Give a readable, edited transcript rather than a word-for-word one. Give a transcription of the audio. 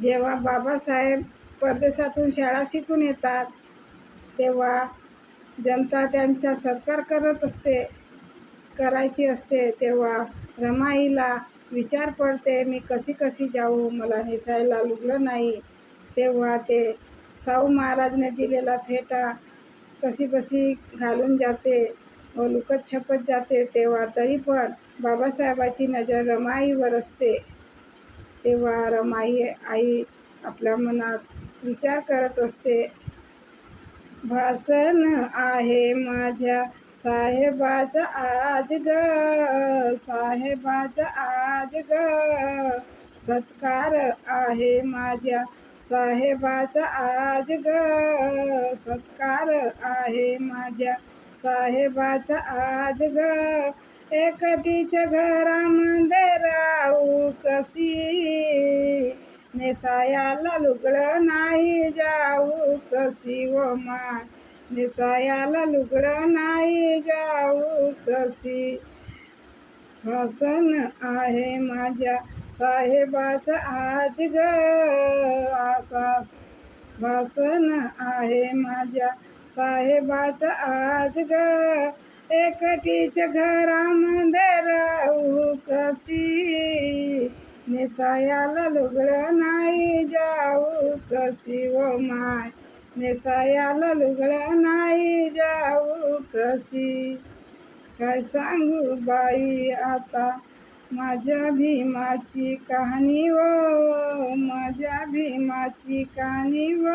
जेव्हा बाबासाहेब परदेशातून शाळा शिकून येतात तेव्हा जनता त्यांचा सत्कार करायची असते. तेव्हा रमाईला विचार पडते, मी कशी कशी जाऊ, मला नेसायला लुगडं नाही. तेव्हा ते शाहू महाराजने दिलेला फेटा कशी बशी घालून जाते व लुकत छपत जाते. तेव्हा तरी पण बाबासाहेबाची नजर रमाईवर असते. तेव्हा रमाई आई आपल्या मनात विचार करत असते, भाषण आहे माझ्या साहेबाचा आज ग, साहेबाचा आज ग, सत्कार आहे माझ्या साहेबाचा आज ग, सत्कार आहे माझ्या साहेबाचा आज ग. एकटीच घरामध्ये राहू कशी, नेसायाला लुगडं नाही जाऊ कशी व माय, नेसायाला लुगडं नाही जाऊ कशी. भाषण आहे माझ्या साहेबाचं आज ग, भाषण आहे माझ्या साहेबाचं आज ग. एकटीच घरामध्ये राहू कशी, नेसायाला लुगडं नाही जाऊ कशी व माय, नेसायाला लुगडं नाही जाऊ कशी. काय सांगू बाई आता माझ्या भीमाची कहाणी व, माझ्या भीमाची कहाणी व,